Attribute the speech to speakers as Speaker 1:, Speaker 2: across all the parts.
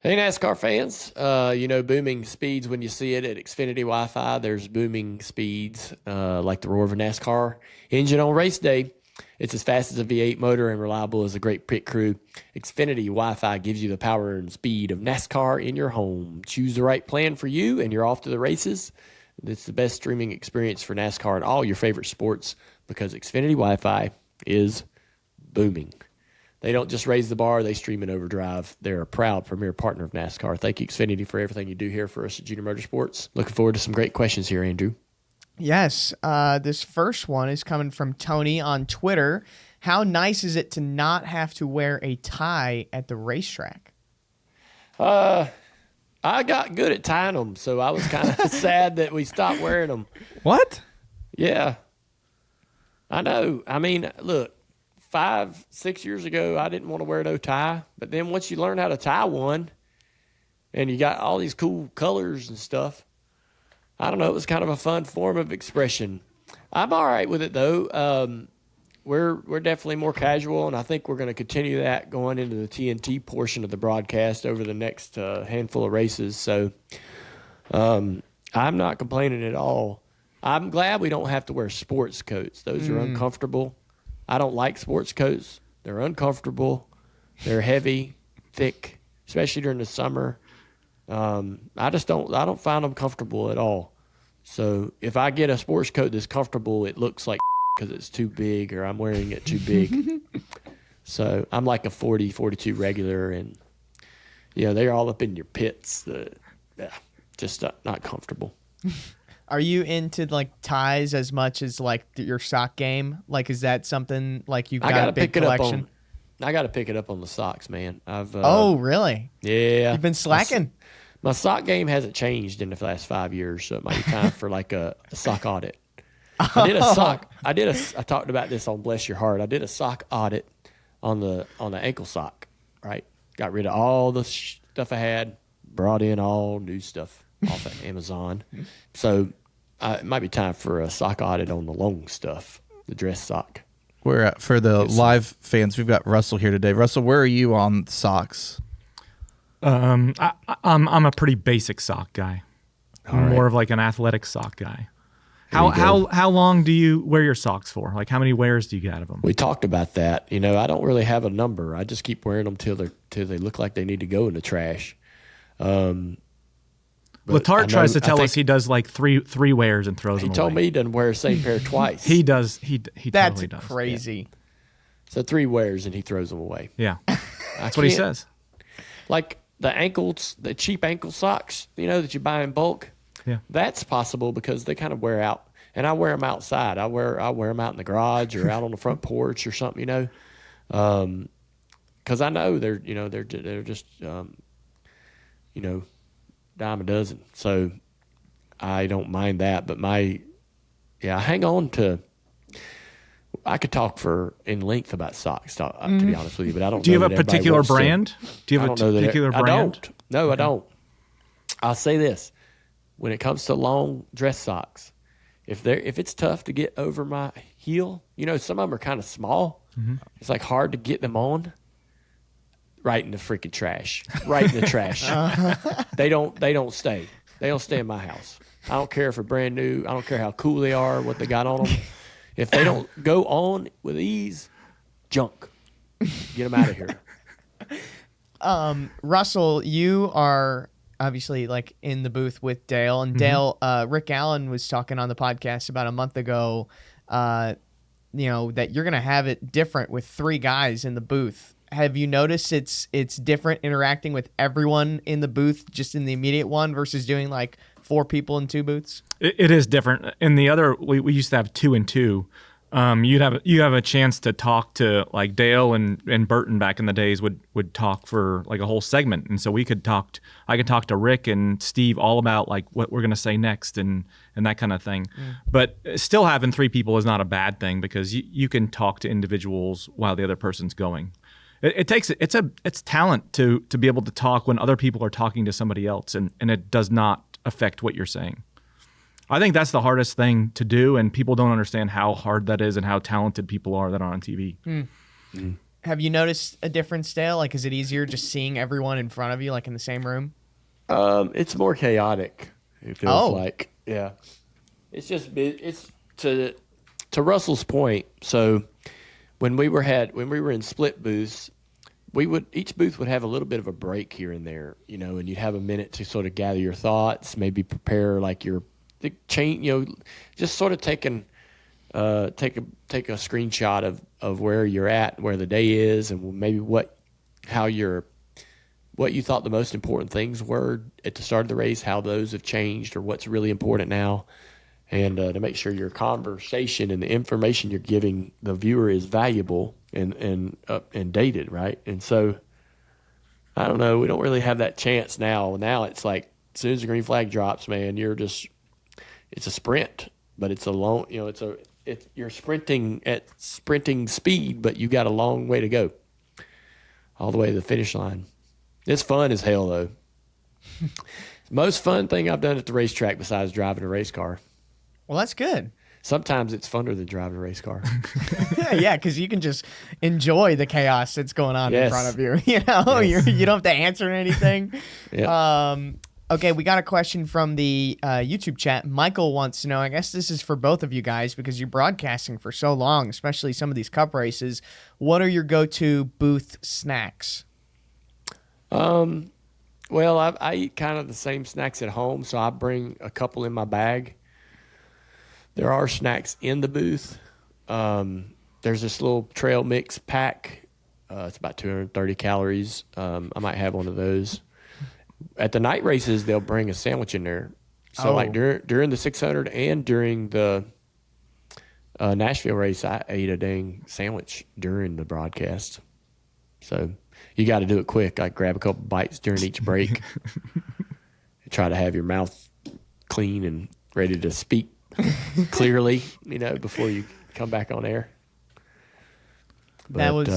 Speaker 1: Hey, NASCAR fans, booming speeds when you see it at Xfinity Wi-Fi. There's booming speeds like the roar of a NASCAR engine on race day. It's as fast as a V8 motor and reliable as a great pit crew. Xfinity Wi-Fi gives you the power and speed of NASCAR in your home. Choose the right plan for you and you're off to the races. It's the best streaming experience for NASCAR and all your favorite sports because Xfinity Wi-Fi is booming. They don't just raise the bar, they stream in overdrive. They're a proud premier partner of NASCAR. Thank you, Xfinity, for everything you do here for us at Junior Motorsports. Looking forward to some great questions here, Andrew.
Speaker 2: Yes, this first one is coming from Tony on Twitter. How nice is it to not have to wear a tie at the racetrack?
Speaker 1: I got good at tying them, so I was kind of sad that we stopped wearing them.
Speaker 3: What?
Speaker 1: Yeah. I know. I mean, look, 5-6 years ago, I didn't want to wear no tie. But then once you learn how to tie one and you got all these cool colors and stuff, I don't know, it was kind of a fun form of expression. I'm all right with it, though. We're definitely more casual, and I think we're going to continue that going into the TNT portion of the broadcast over the next handful of races. So I'm not complaining at all. I'm glad we don't have to wear sports coats. Those are uncomfortable. I don't like sports coats. They're uncomfortable. They're heavy, thick, especially during the summer. I don't find them comfortable at all. So if I get a sports coat that's comfortable, it looks like because it's too big or I'm wearing it too big. So I'm like a 40, 42 regular, and they're all up in your pits. Just not comfortable.
Speaker 2: Are you into like ties as much as like your sock game? Like, is that something like you've got a big collection?
Speaker 1: I got to pick it up on the socks, man.
Speaker 2: Oh, really?
Speaker 1: Yeah.
Speaker 2: You've been slacking.
Speaker 1: My sock game hasn't changed in the last 5 years, so it might be time for like a sock audit. I talked about this on Bless Your Heart. I did a sock audit on the ankle sock, right? Got rid of all the stuff I had, brought in all new stuff off of Amazon. So it might be time for a sock audit on the long stuff, the dress sock.
Speaker 3: For the live fans, we've got Russell here today. Russell, where are you on socks?
Speaker 4: I'm a pretty basic sock guy. I'm more of like an athletic sock guy. How long do you wear your socks for? Like, how many wears do you get out of them?
Speaker 1: We talked about that. I don't really have a number. I just keep wearing them till they look like they need to go in the trash.
Speaker 4: Latart tries to tell us he does like three wears and throws them away.
Speaker 1: He told me he doesn't wear the same pair twice.
Speaker 4: He does. He
Speaker 2: That's
Speaker 4: totally does.
Speaker 2: crazy.
Speaker 1: Yeah. So 3 wears and he throws them away.
Speaker 4: Yeah, that's what he says.
Speaker 1: Like the cheap ankle socks, that you buy in bulk.
Speaker 4: Yeah,
Speaker 1: that's possible because they kind of wear out, and I wear them outside. I wear them out in the garage or out on the front porch or something, because I know they're just dime a dozen. So I don't mind that, but I hang on to. I could talk in length about socks, to be honest with you, but I don't.
Speaker 4: Do you have a particular brand? Do you have a particular brand?
Speaker 1: I don't. No, okay. I don't. I'll say this: when it comes to long dress socks, if it's tough to get over my heel, some of them are kind of small. Mm-hmm. It's like hard to get them on. Right in the freaking trash. Right in the trash. They don't stay. They don't stay in my house. I don't care if they're brand new. I don't care how cool they are, what they got on them. If they don't go on with ease, junk. Get them out of here.
Speaker 2: Russell, you are obviously like in the booth with Dale, and Dale, Rick Allen was talking on the podcast about a month ago, that you're going to have it different with 3 guys in the booth. Have you noticed it's different interacting with everyone in the booth, just in the immediate one, versus doing like 4 people in 2 booths?
Speaker 4: It is different. In the other, we used to have 2 and 2. You have a chance to talk to like Dale and Burton back in the days would talk for like a whole segment, and so I could talk to Rick and Steve all about like what we're gonna say next and that kind of thing. But still having 3 people is not a bad thing because you can talk to individuals while the other person's going. It's talent to be able to talk when other people are talking to somebody else, and it does not affect what you're saying. I think that's the hardest thing to do, and people don't understand how hard that is and how talented people are that are on TV.
Speaker 2: Have you noticed a difference, Dale? Like, is it easier just seeing everyone in front of you, like in the same room?
Speaker 1: It's more chaotic. It feels like, yeah. It's just it's to Russell's point. So when we were in split booths, each booth would have a little bit of a break here and there, and you'd have a minute to sort of gather your thoughts, maybe prepare like your chain, just sort of take a screenshot of where you're at, where the day is, and maybe what you thought the most important things were at the start of the race, how those have changed, or what's really important now, and to make sure your conversation and the information you're giving the viewer is valuable and dated, right? And so, I don't know, we don't really have that chance now. Now it's like as soon as the green flag drops, man, it's a sprint, but it's a long, you're sprinting at sprinting speed, but you got a long way to go, all the way to the finish line. It's fun as hell, though. Most fun thing I've done at the racetrack besides driving a race car.
Speaker 2: Well, that's good.
Speaker 1: Sometimes it's funner than driving a race car.
Speaker 2: Yeah, because you can just enjoy the chaos that's going on in front of you. You don't have to answer anything.
Speaker 1: Yeah.
Speaker 2: Okay, we got a question from the YouTube chat. Michael wants to know, I guess this is for both of you guys because you're broadcasting for so long, especially some of these cup races. What are your go-to booth snacks?
Speaker 1: Well, I eat kind of the same snacks at home, so I bring a couple in my bag. There are snacks in the booth. There's this little trail mix pack. It's about 230 calories. I might have one of those. At the night races, they'll bring a sandwich in there. So like during the 600 and during the Nashville race, I ate a dang sandwich during the broadcast. So you got to do it quick. Like grab a couple bites during each break. And try to have your mouth clean and ready to speak clearly, before you come back on air. But,
Speaker 2: that was.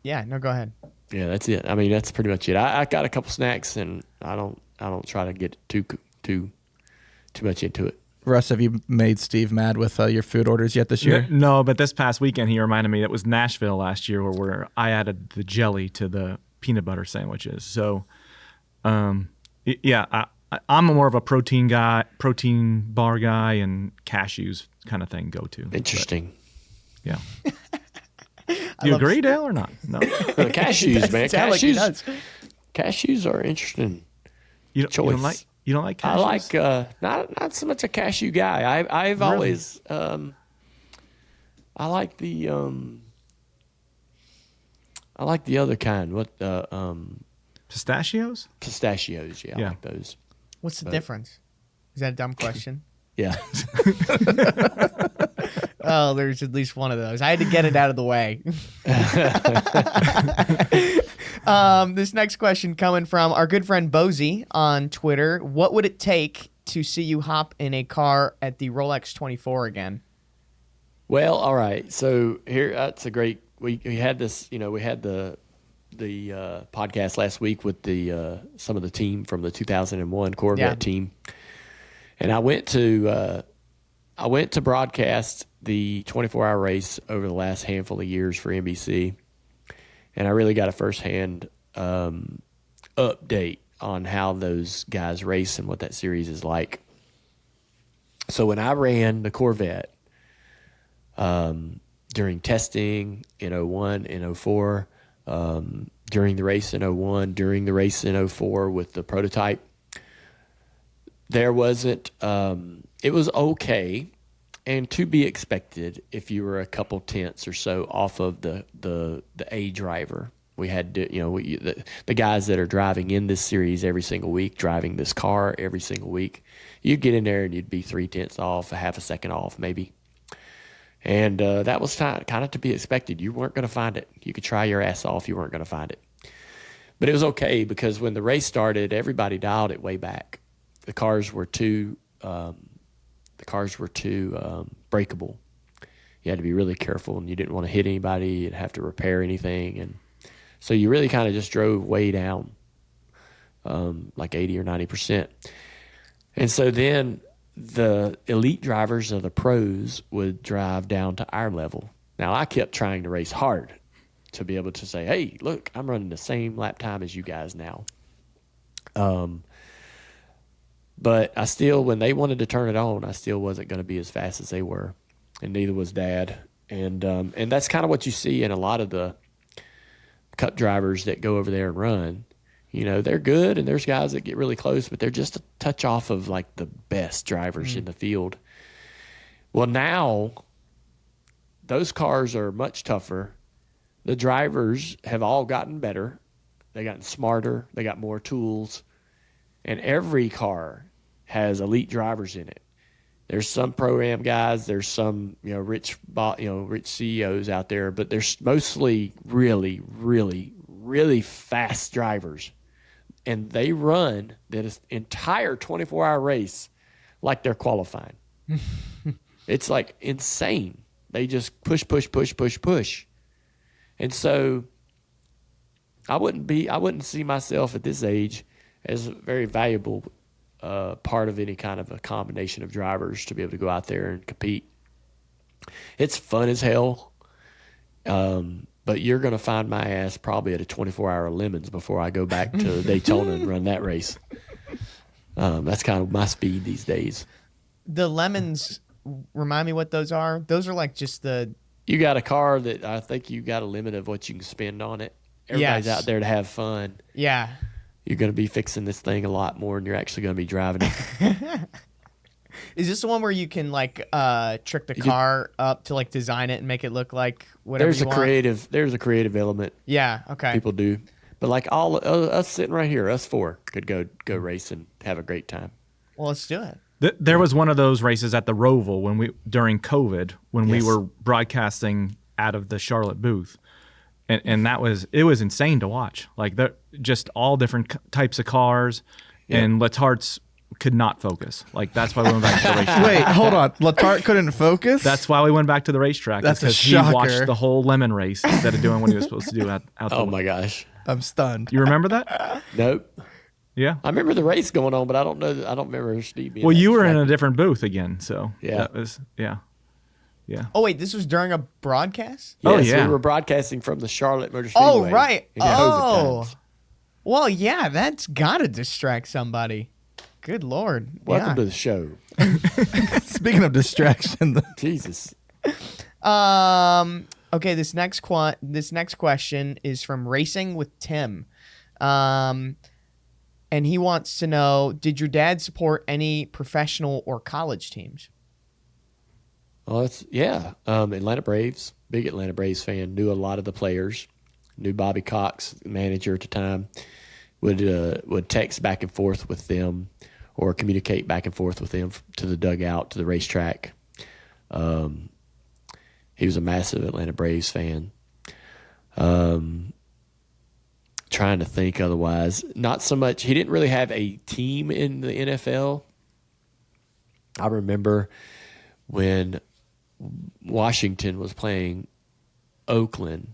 Speaker 2: Yeah. No. Go ahead.
Speaker 1: Yeah, that's it. I mean, that's pretty much it. I got a couple snacks, and I don't try to get too much into it.
Speaker 3: Russ, have you made Steve mad with your food orders yet this year?
Speaker 4: No, but this past weekend he reminded me that was Nashville last year where I added the jelly to the peanut butter sandwiches. So, yeah, I'm more of a protein bar guy, and cashews kind of thing go to.
Speaker 1: Interesting.
Speaker 4: But, yeah. Do you agree, Dale, or not? No.
Speaker 1: Cashews, man. Cashews are interesting.
Speaker 4: Choice. You don't like cashews?
Speaker 1: I like not so much a cashew guy. I've
Speaker 4: really?
Speaker 1: Always I like the other kind. What
Speaker 4: pistachios?
Speaker 1: Pistachios, yeah. I like those.
Speaker 2: What's the difference? Is that a dumb question?
Speaker 1: Yeah.
Speaker 2: Oh, there's at least one of those. I had to get it out of the way. This next question coming from our good friend Bozy on Twitter. What would it take to see you hop in a car at the Rolex 24 again?
Speaker 1: Well, all right. So here, that's a great. We had this. We had the podcast last week with the some of the team from the 2001 Corvette team, and I went to broadcast the 24-hour race over the last handful of years for NBC, and I really got a firsthand update on how those guys race and what that series is like. So when I ran the Corvette during testing in 01 and 04, during the race in 01, during the race in 04 with the prototype, there wasn't it was okay and to be expected if you were a couple tenths or so off of the A driver. We had to, the guys that are driving in this series every single week, driving this car every single week, you'd get in there and you'd be 0.3 off, a half a second off maybe. And that was kind of to be expected. You weren't going to find it. You could try your ass off. You weren't going to find it. But it was okay because when the race started, everybody dialed it way back. The cars were too breakable. You had to be really careful, and you didn't want to hit anybody. You'd have to repair anything, and so you really kind of just drove way down, like 80 or 90%. And so then the elite drivers of the pros would drive down to our level. Now, I kept trying to race hard. to be able to say, hey, look, I'm running the same lap time as you guys now. But I still, when they wanted to turn it on, I still wasn't going to be as fast as they were, and neither was Dad. And that's kind of what you see in a lot of the Cup drivers that go over there and run. You know, they're good, and there's guys that get really close, but they're just a touch off of like the best drivers in the field. Well, now those cars are much tougher. The drivers have all gotten better. They gotten smarter. They got more tools. And every car has elite drivers in it. There's some pro-am guys. There's some, rich CEOs out there, but there's mostly really, really, really fast drivers. And they run that entire 24-hour race like they're qualifying. It's like insane. They just push. And so I wouldn't see myself at this age as a very valuable part of any kind of a combination of drivers to be able to go out there and compete. It's fun as hell, but you're going to find my ass probably at a 24-hour Lemons before I go back to Daytona and run that race. That's kind of my speed these days.
Speaker 2: The Lemons, remind me what those are. Those are like just the...
Speaker 1: You got a car that I think you got a limit of what you can spend on it. Everybody's out there to have fun.
Speaker 2: Yeah.
Speaker 1: You're going to be fixing this thing a lot more than you're actually going to be driving it.
Speaker 2: Is this the one where you can like trick the car up to like design it and make it look like whatever you want?
Speaker 1: There's a creative element.
Speaker 2: Yeah, okay.
Speaker 1: People do. But like all us sitting right here, us four could go race and have a great time.
Speaker 2: Well, let's do it.
Speaker 4: There was one of those races at the Roval during COVID when we were broadcasting out of the Charlotte booth, and it was insane to watch. Like just all different types of cars, and Letart's could not focus. Like that's why we went back to the racetrack.
Speaker 3: Wait, hold on. Letart couldn't focus?
Speaker 4: That's why we went back to the racetrack.
Speaker 3: That's a
Speaker 4: because
Speaker 3: shocker.
Speaker 4: He watched the whole lemon race instead of doing what he was supposed to do out
Speaker 1: Oh my gosh.
Speaker 3: I'm stunned.
Speaker 4: You remember that?
Speaker 1: Nope.
Speaker 4: Yeah.
Speaker 1: I remember the race going on, but I don't remember Steve being.
Speaker 4: Well, you were in a different booth again, so
Speaker 1: yeah.
Speaker 4: That was yeah.
Speaker 2: Oh wait, this was during a broadcast?
Speaker 1: Yes,
Speaker 4: oh yeah.
Speaker 1: We were broadcasting from the Charlotte Motor Speedway.
Speaker 2: Oh right.
Speaker 1: In COVID times.
Speaker 2: Well, yeah, that's gotta distract somebody. Good Lord.
Speaker 1: Welcome to the show.
Speaker 3: Speaking of distraction,
Speaker 1: Jesus.
Speaker 2: Okay, this next question is from Racing with Tim. And he wants to know, did your dad support any professional or college teams?
Speaker 1: Well, Atlanta Braves, big Atlanta Braves fan, knew a lot of the players, knew Bobby Cox, manager at the time, would text back and forth with them or communicate back and forth with them to the dugout, to the racetrack. He was a massive Atlanta Braves fan. Trying to think otherwise. Not so much. He didn't really have a team in the NFL. I remember when Washington was playing Oakland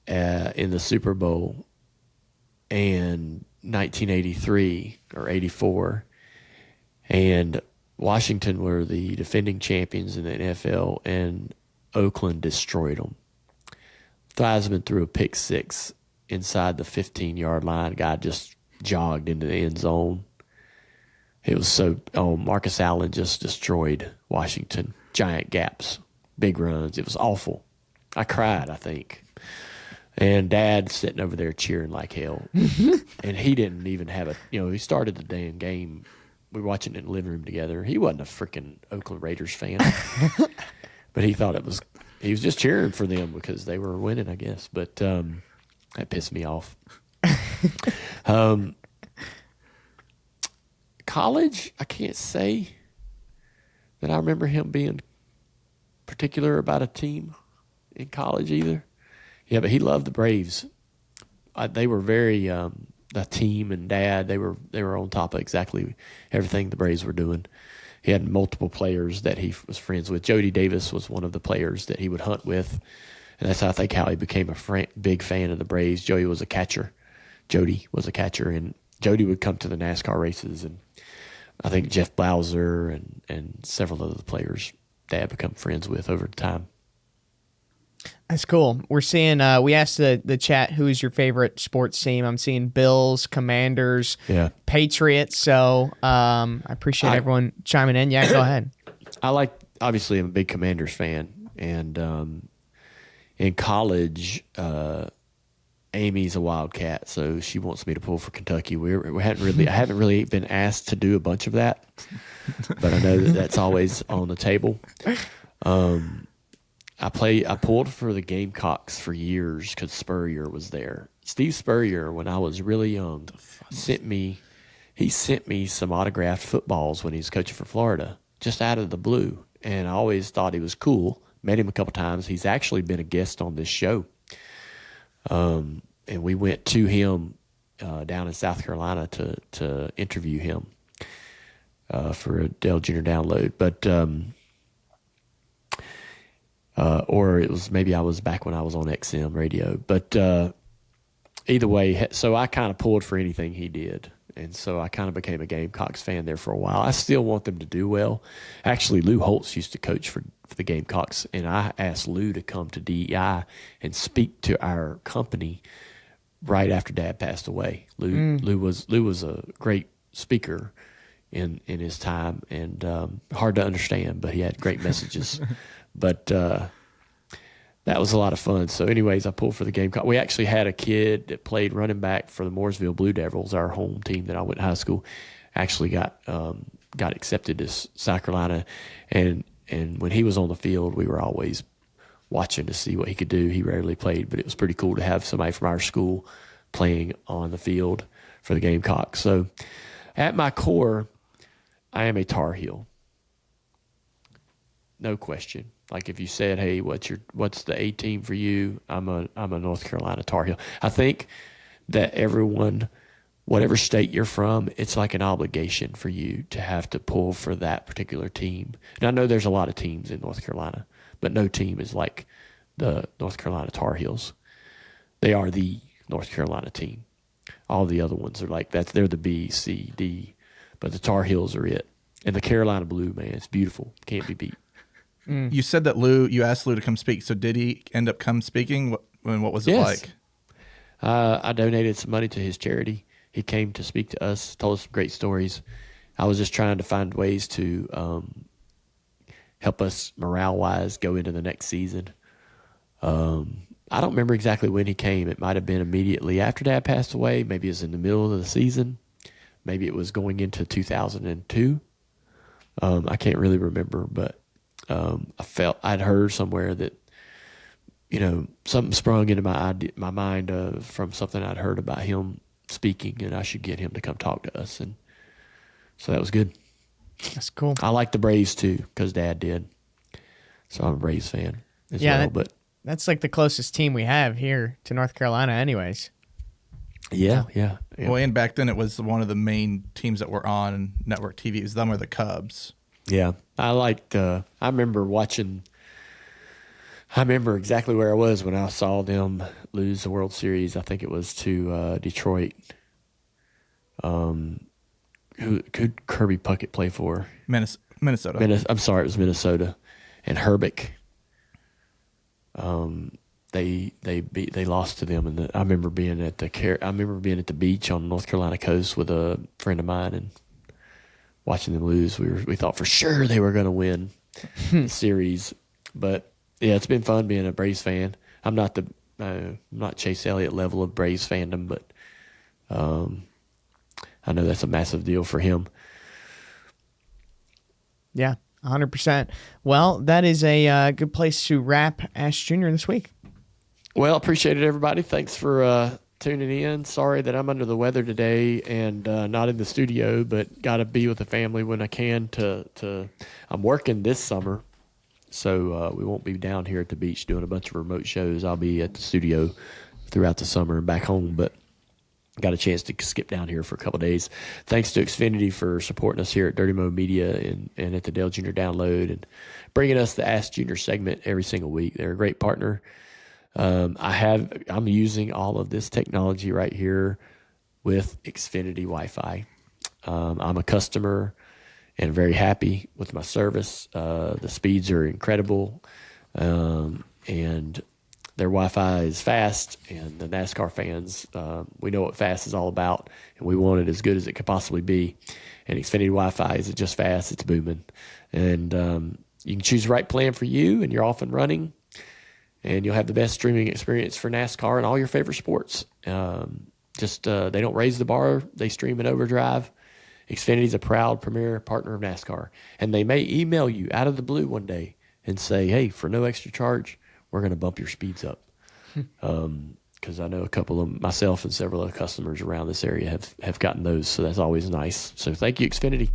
Speaker 1: in the Super Bowl in 1983 or 84, and Washington were the defending champions in the NFL, and Oakland destroyed them. Theismann threw a pick six inside the 15-yard line. Guy just jogged into the end zone. It was Marcus Allen just destroyed Washington. Giant gaps, big runs. It was awful. I cried, I think. And Dad sitting over there cheering like hell. And he didn't even have he started the damn game. We were watching it in the living room together. He wasn't a freaking Oakland Raiders fan. But he thought he was just cheering for them because they were winning, I guess. But that pissed me off. College, I can't say that I remember him being particular about a team in college either. Yeah, but he loved the Braves. They were very the team and Dad. They were on top of exactly everything the Braves were doing. He had multiple players that he was friends with. Jody Davis was one of the players that he would hunt with, and that's I think how he became a big fan of the Braves. Jody was a catcher, and Jody would come to the NASCAR races, and I think Jeff Blauser and several other players Dad become friends with over time.
Speaker 2: That's cool. We're seeing. We asked the chat who is your favorite sports team. I'm seeing Bills, Commanders,
Speaker 1: Yeah.
Speaker 2: Patriots. So I appreciate everyone chiming in. Yeah, go ahead.
Speaker 1: Obviously, I'm a big Commanders fan, and in college, Amy's a Wildcat, so she wants me to pull for Kentucky. I haven't really been asked to do a bunch of that, but I know that's always on the table. I pulled for the Gamecocks for years because Spurrier was there. Steve Spurrier, when I was really young, sent me some autographed footballs when he was coaching for Florida, just out of the blue. And I always thought he was cool. Met him a couple times. He's actually been a guest on this show. And we went to him down in South Carolina to interview him for a Dale Jr. download. But or it was maybe I was back when I was on XM radio. But either way, so I kind of pulled for anything he did. And so I kind of became a Gamecocks fan there for a while. I still want them to do well. Actually, Lou Holtz used to coach for the Gamecocks, and I asked Lou to come to DEI and speak to our company right after Dad passed away. Lou was a great speaker in his time, and hard to understand, but he had great messages. But that was a lot of fun. So anyways, I pulled for the Gamecock. We actually had a kid that played running back for the Mooresville Blue Devils, our home team that I went to high school, actually got accepted to South Carolina. And when he was on the field, we were always watching to see what he could do. He rarely played, but it was pretty cool to have somebody from our school playing on the field for the Gamecocks. So at my core, I am a Tar Heel. No question. Like if you said, "Hey, what's the A team for you?" I'm a North Carolina Tar Heel. I think that everyone, whatever state you're from, it's like an obligation for you to have to pull for that particular team. And I know there's a lot of teams in North Carolina, but no team is like the North Carolina Tar Heels. They are the North Carolina team. All the other ones are like that. They're the B, C, D, but the Tar Heels are it. And the Carolina Blue, man, it's beautiful. Can't be beat.
Speaker 3: You said that you asked Lou to come speak. So did he end up come speaking? What was it like?
Speaker 1: I donated some money to his charity. He came to speak to us, told us some great stories. I was just trying to find ways to help us morale-wise go into the next season. I don't remember exactly when he came. It might have been immediately after Dad passed away. Maybe it was in the middle of the season. Maybe it was going into 2002. I can't really remember, but I'd heard somewhere that, something sprung into my mind from something I'd heard about him speaking, and I should get him to come talk to us. And so that was good.
Speaker 2: That's cool.
Speaker 1: I like the Braves too, because Dad did. So I'm a Braves fan as well. But
Speaker 2: that's like the closest team we have here to North Carolina anyways.
Speaker 1: Yeah.
Speaker 3: Well, and back then it was one of the main teams that were on network TV. It was them or the Cubs.
Speaker 1: Yeah. I remember exactly where I was when I saw them lose the World Series. I think it was to Detroit. Who could Kirby Puckett play for?
Speaker 3: Minnesota.
Speaker 1: I'm sorry, it was Minnesota. And Herbeck. They lost to them, and I remember being at the beach on the North Carolina coast with a friend of mine and watching them lose. We thought for sure they were going to win the series, but yeah, it's been fun being a Braves fan. I'm not Chase Elliott level of Braves fandom, but I know that's a massive deal for him.
Speaker 2: Yeah, 100%. Well, that is a good place to wrap Ask Junior this week.
Speaker 1: Well, appreciate it, everybody. Thanks for tuning in. Sorry that I'm under the weather today and not in the studio, but got to be with the family when I can. I'm working this summer, so we won't be down here at the beach doing a bunch of remote shows. I'll be at the studio throughout the summer and back home, but got a chance to skip down here for a couple of days. Thanks to Xfinity for supporting us here at Dirty Mo Media and at the Dale Jr. Download and bringing us the Ask Junior segment every single week. They're a great partner. I'm using all of this technology right here with Xfinity Wi-Fi. I'm a customer and very happy with my service. The speeds are incredible. And Their Wi-Fi is fast, and the NASCAR fans, we know what fast is all about, and we want it as good as it could possibly be. And Xfinity Wi-Fi isn't just fast, it's booming. And you can choose the right plan for you, and you're off and running, and you'll have the best streaming experience for NASCAR and all your favorite sports. They don't raise the bar, they stream in overdrive. Xfinity is a proud premier partner of NASCAR, and they may email you out of the blue one day and say, hey, for no extra charge, we're going to bump your speeds up. Because I know a couple of myself and several other customers around this area have gotten those, so that's always nice. So thank you, Xfinity.